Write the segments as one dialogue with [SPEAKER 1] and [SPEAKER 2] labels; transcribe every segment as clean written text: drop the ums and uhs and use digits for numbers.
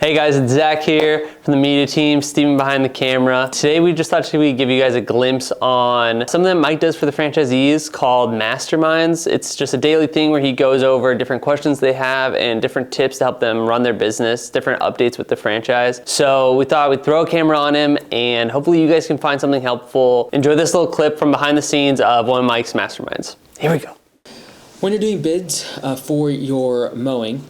[SPEAKER 1] Hey guys, it's Zach here from the media team, Steven behind the camera. Today we just thought we'd give you guys a glimpse on something that Mike does for the franchisees called Masterminds. It's just a daily thing where he goes over different questions they have and different tips to help them run their business, different updates with the franchise. So we thought we'd throw a camera on him and hopefully you guys can find something helpful. Enjoy this little clip from behind the scenes of one of Mike's Masterminds. Here we go.
[SPEAKER 2] When you're doing bids for your mowing,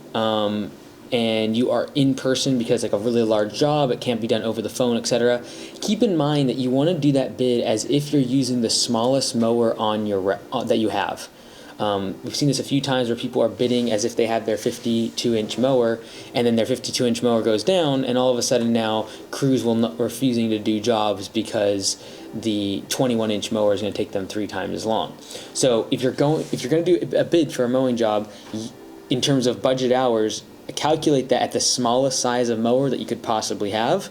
[SPEAKER 2] and you are in person because like a really large job, it can't be done over the phone, etc. Keep in mind that you want to do that bid as if you're using the smallest mower on your that you have. We've seen this a few times where people are bidding as if they have their 52-inch mower, and then their 52-inch mower goes down, and all of a sudden now crews will not refusing to do jobs because the 21-inch mower is going to take them 3 times as long. So if you're going to do a bid for a mowing job, in terms of budget hours, calculate that at the smallest size of mower that you could possibly have,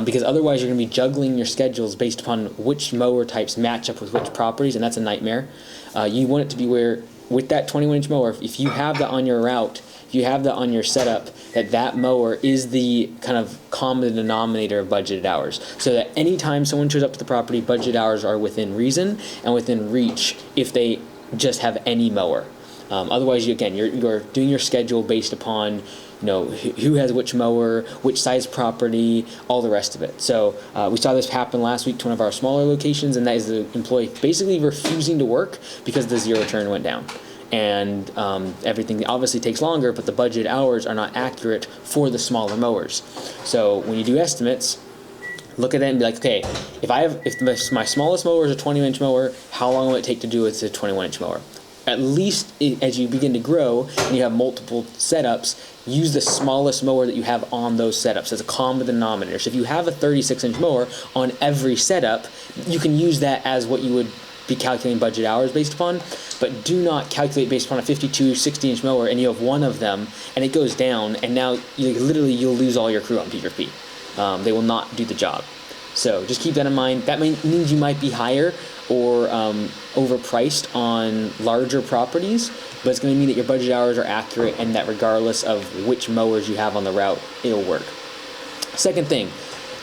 [SPEAKER 2] because otherwise you're going to be juggling your schedules based upon which mower types match up with which properties, and that's a nightmare. You want it to be where, with that 21-inch mower, if you have that on your route, if you have that on your setup, that mower is the kind of common denominator of budgeted hours, so that anytime someone shows up to the property, budget hours are within reason and within reach if they just have any mower. Otherwise, you're doing your schedule based upon, who has which mower, which size property, all the rest of it. So we saw this happen last week to one of our smaller locations, and that is the employee basically refusing to work because the zero turn went down. And everything obviously takes longer, but the budget hours are not accurate for the smaller mowers. So when you do estimates, look at that and be like, okay, if my smallest mower is a 20-inch mower, how long will it take to do with a 21-inch mower? At least as you begin to grow and you have multiple setups, use the smallest mower that you have on those setups as a common denominator. So if you have a 36-inch mower on every setup, you can use that as what you would be calculating budget hours based upon, but do not calculate based upon a 52, 60-inch mower and you have one of them and it goes down, and now you'll lose all your crew on PVP. They will not do the job. So just keep that in mind. That means you might be higher or overpriced on larger properties, but it's going to mean that your budget hours are accurate and that regardless of which mowers you have on the route, it'll work. Second thing,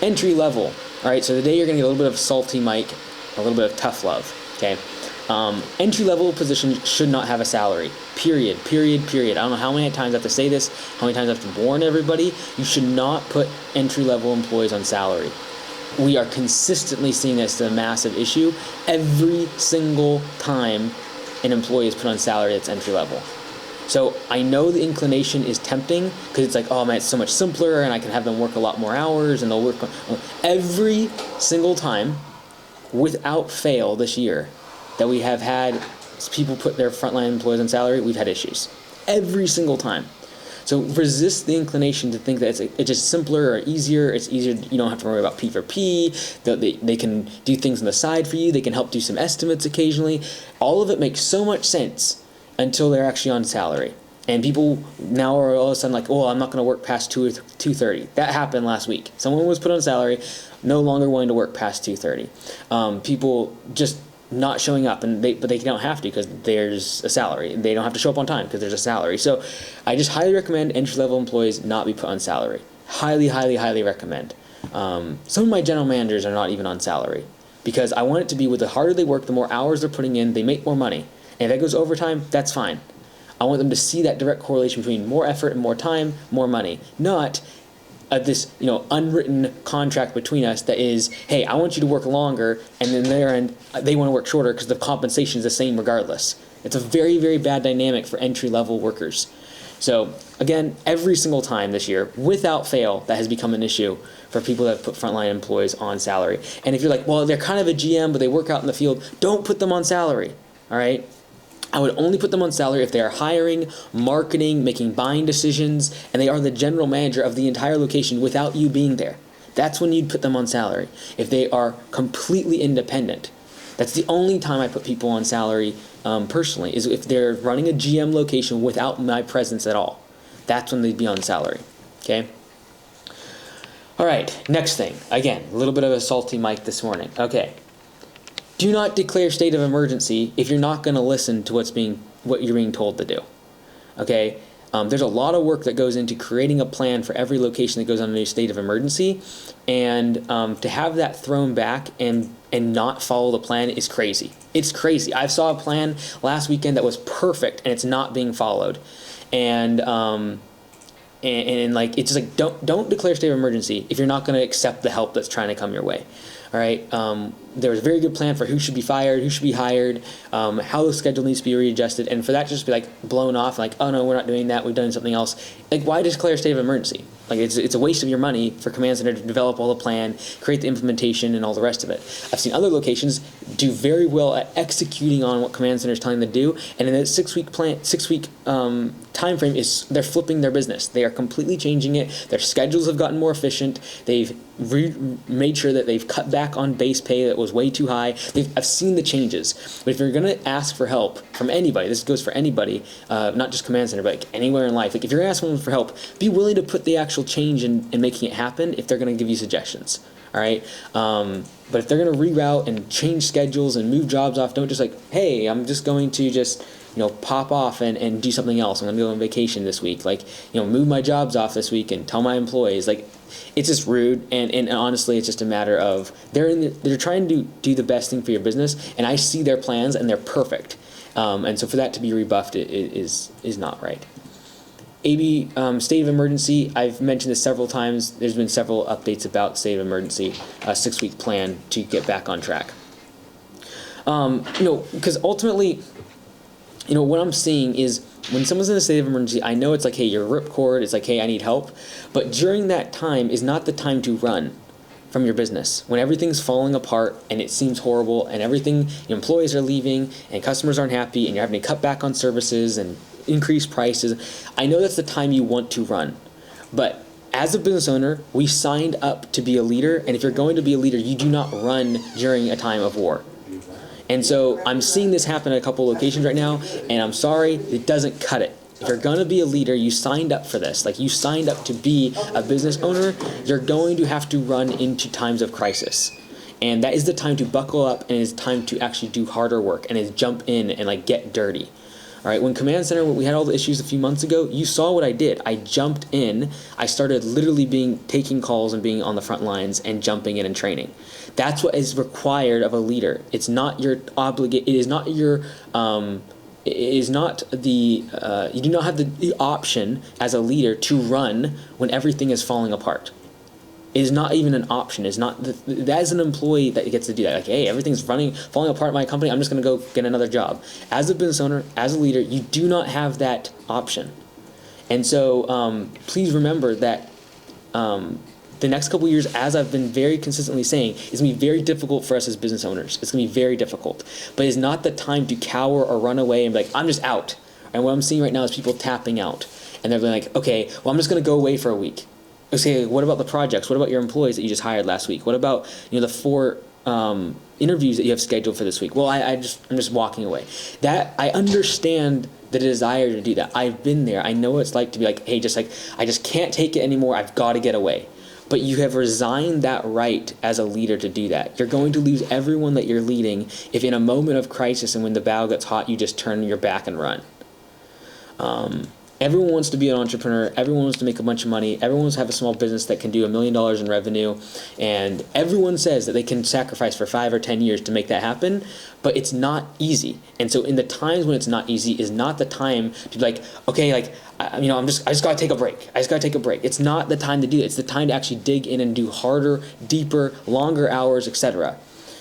[SPEAKER 2] entry level. All right, so today you're going to get a little bit of salty Mike, a little bit of tough love, okay? Entry level positions should not have a salary, period. I don't know how many times I have to say this, how many times I have to warn everybody. You should not put entry level employees on salary. We are consistently seeing this as a massive issue. Every single time an employee is put on salary that's entry level. So I know the inclination is tempting because it's like, oh man, it's so much simpler and I can have them work a lot more hours and they'll work every single time without fail this year that we have had people put their frontline employees on salary, we've had issues. Every single time. So resist the inclination to think that it's just simpler or easier. It's easier. You don't have to worry about P4P. They can do things on the side for you. They can help do some estimates occasionally. All of it makes so much sense until they're actually on salary. And people now are all of a sudden like, oh, I'm not going to work past 2:30. That happened last week. Someone was put on salary, no longer willing to work past 2:30. People just not showing up, but they don't have to because there's a salary. They don't have to show up on time because there's a salary. So I just highly recommend entry-level employees not be put on salary. Highly recommend. Some of my general managers are not even on salary because I want it to be with the harder they work, the more hours they're putting in, they make more money. And if that goes overtime, that's fine. I want them to see that direct correlation between more effort and more time, more money, not this unwritten contract between us that is, hey, I want you to work longer, and then their end they want to work shorter because the compensation is the same regardless. It's a very, very bad dynamic for entry-level workers. So again, every single time this year, without fail, that has become an issue for people that have put frontline employees on salary. And if you're like, well, they're kind of a GM, but they work out in the field, don't put them on salary, all right? I would only put them on salary if they are hiring, marketing, making buying decisions, and they are the general manager of the entire location without you being there. That's when you'd put them on salary. If they are completely independent, that's the only time I put people on salary personally, is if they're running a GM location without my presence at all. That's when they'd be on salary, okay? All right, next thing. Again, a little bit of a salty Mike this morning. Okay. Do not declare state of emergency if you're not going to listen to what you're being told to do. Okay? There's a lot of work that goes into creating a plan for every location that goes on a new state of emergency, and to have that thrown back and not follow the plan is crazy. It's crazy. I saw a plan last weekend that was perfect, and it's not being followed, and like it's just like don't declare state of emergency if you're not going to accept the help that's trying to come your way. All right. There was a very good plan for who should be fired, who should be hired, how the schedule needs to be readjusted, and for that to just be like blown off, like, oh no, we're not doing that, we've done something else. Like, why declare a state of emergency? Like, it's a waste of your money for Command Center to develop all the plan, create the implementation, and all the rest of it. I've seen other locations do very well at executing on what Command Center is telling them to do, and in that 6 week time frame they're flipping their business. They are completely changing it. Their schedules have gotten more efficient. They've made sure that they've cut back on base pay that was way too high. I've seen the changes. But if you're going to ask for help from anybody, this goes for anybody, not just Command Center, but like anywhere in life. Like, if you're going to ask someone for help, be willing to put the actual change in making it happen if they're going to give you suggestions. All right. But if they're going to reroute and change schedules and move jobs off, don't just like, hey, I'm just going to just pop off and do something else. I'm going to go on vacation this week. Like, move my jobs off this week and tell my employees. Like, it's just rude. And honestly, it's just a matter of they're trying to do the best thing for your business. And I see their plans and they're perfect. And so for that to be rebuffed is not right. AB, state of emergency, I've mentioned this several times. There's been several updates about state of emergency, a 6 week plan to get back on track. Because ultimately, what I'm seeing is when someone's in a state of emergency, I know it's like, hey, you're ripcord. It's like, hey, I need help. But during that time is not the time to run from your business. When everything's falling apart and it seems horrible and everything, your employees are leaving and customers aren't happy and you're having to cut back on services and increase prices, I know that's the time you want to run. But as a business owner, we signed up to be a leader. And if you're going to be a leader, you do not run during a time of war. And so I'm seeing this happen at a couple locations right now, and I'm sorry, it doesn't cut it. If you're going to be a leader, you signed up for this. Like, you signed up to be a business owner, you're going to have to run into times of crisis. And that is the time to buckle up, and it's time to actually do harder work, and is jump in and like get dirty. All right, when Command Center, when we had all the issues a few months ago, you saw what I did. I jumped in. I started literally taking calls and being on the front lines and jumping in and training. That's what is required of a leader. It's not your obligation. It is not your. It is not the. You do not have the option as a leader to run when everything is falling apart. It is not even an option. It's not that is an employee that gets to do that. Like, hey, everything's falling apart in my company. I'm just going to go get another job. As a business owner, as a leader, you do not have that option. And so please remember that the next couple of years, as I've been very consistently saying, is going to be very difficult for us as business owners. It's going to be very difficult. But it's not the time to cower or run away and be like, I'm just out. And what I'm seeing right now is people tapping out. And they're like, okay, well, I'm just going to go away for a week. Okay, what about the projects? What about your employees that you just hired last week? What about the 4 interviews that you have scheduled for this week? Well, I'm just walking away. That I understand the desire to do that. I've been there. I know what it's like to be like, hey, I just can't take it anymore. I've got to get away. But you have resigned that right as a leader to do that. You're going to lose everyone that you're leading if in a moment of crisis and when the battle gets hot, you just turn your back and run. Everyone wants to be an entrepreneur. Everyone wants to make a bunch of money. Everyone wants to have a small business that can do $1 million in revenue. And everyone says that they can sacrifice for 5 or 10 years to make that happen, but it's not easy. And so in the times when it's not easy is not the time to be like, okay, like, I just got to take a break. I just got to take a break. It's not the time to do it. It's the time to actually dig in and do harder, deeper, longer hours, etc.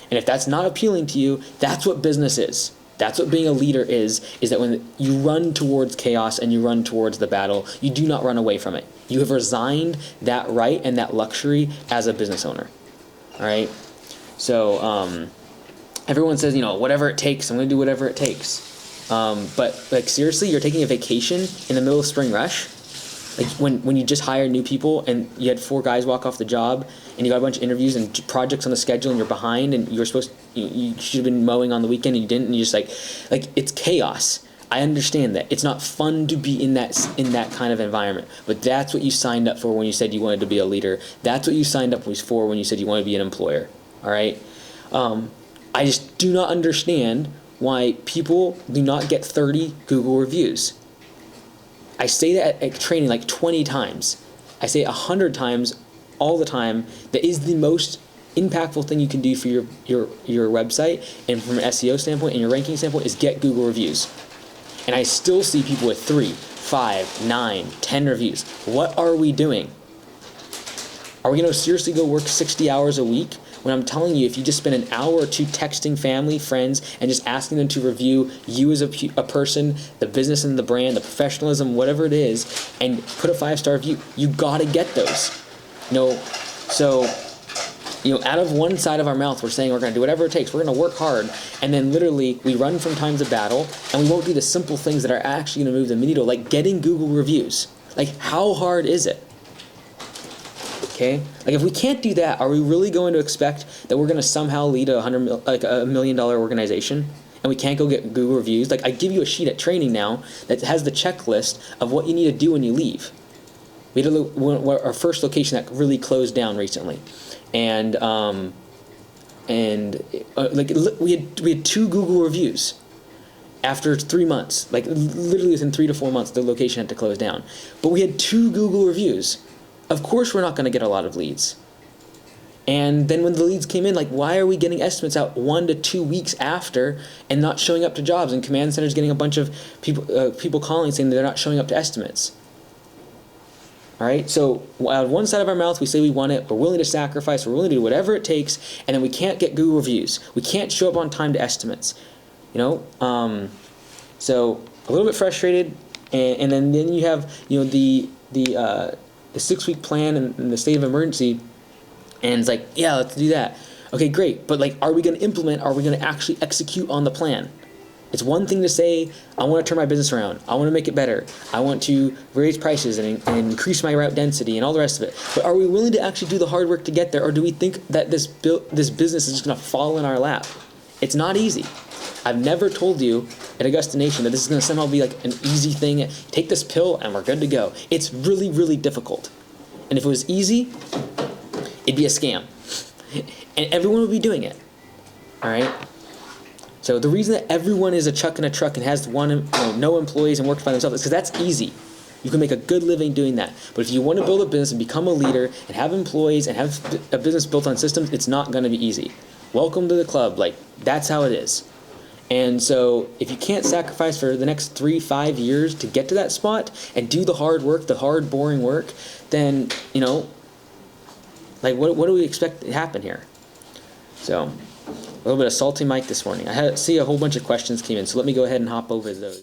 [SPEAKER 2] And if that's not appealing to you, that's what business is. That's what being a leader is that when you run towards chaos and you run towards the battle, you do not run away from it. You have resigned that right and that luxury as a business owner. All right? So everyone says, whatever it takes, I'm going to do whatever it takes. But like, seriously, you're taking a vacation in the middle of spring rush? Like when you just hired new people and you had 4 guys walk off the job and you got a bunch of interviews and projects on the schedule and you're behind and you should have been mowing on the weekend and you didn't, and you're just like it's chaos. I understand that. It's not fun to be in that kind of environment, but that's what you signed up for when you said you wanted to be a leader. That's what you signed up for when you said you wanted to be an employer. All right? I just do not understand why people do not get 30 Google reviews. I say that at training like 20 times. I say it 100 times all the time. That is the most impactful thing you can do for your website, and from an SEO standpoint and your ranking standpoint, is get Google reviews. And I still see people with 3, 5, 9, 10 reviews. What are we doing? Are we going to seriously go work 60 hours a week when I'm telling you, if you just spend an hour or two texting family, friends, and just asking them to review you as a person, the business and the brand, the professionalism, whatever it is, and put a 5-star review, you got to get those. So out of one side of our mouth, we're saying we're going to do whatever it takes. We're going to work hard. And then literally we run from times of battle, and we won't do the simple things that are actually going to move the needle, like getting Google reviews. Like, how hard is it? Okay? Like, if we can't do that, are we really going to expect that we're going to somehow lead a $1 million organization, and we can't go get Google reviews? Like, I give you a sheet at training now that has the checklist of what you need to do when you leave. We had our first location that really closed down recently, and we had 2 Google reviews after 3 months. Like, literally within 3 to 4 months, the location had to close down. But we had 2 Google reviews. Of course we're not going to get a lot of leads. And then when the leads came in, like, why are we getting estimates out 1 to 2 weeks after and not showing up to jobs? And Command Center's getting a bunch of people calling saying they're not showing up to estimates. All right, so out of one side of our mouth, we say we want it, we're willing to sacrifice, we're willing to do whatever it takes, and then we can't get Google reviews. We can't show up on time to estimates. So a little bit frustrated, and then you have the 6-week plan and the state of emergency, and it's like, yeah, let's do that. Okay, great, but like, are we going to implement? Are we going to actually execute on the plan? It's one thing to say, I want to turn my business around. I want to make it better. I want to raise prices and increase my route density and all the rest of it. But are we willing to actually do the hard work to get there, or do we think that this business is just going to fall in our lap? It's not easy. I've never told you at Augusta Nation that this is going to somehow be like an easy thing. Take this pill and we're good to go. It's really, really difficult. And if it was easy, it'd be a scam. And everyone would be doing it. All right? So the reason that everyone is a chuck in a truck and has no employees and works by themselves is because that's easy. You can make a good living doing that. But if you want to build a business and become a leader and have employees and have a business built on systems, it's not going to be easy. Welcome to the club. Like, that's how it is. And so if you can't sacrifice for the next 3-5 years to get to that spot and do the hard work, the hard, boring work, then, like, what do we expect to happen here? So, a little bit of salty Mike this morning. I see a whole bunch of questions came in, so let me go ahead and hop over those.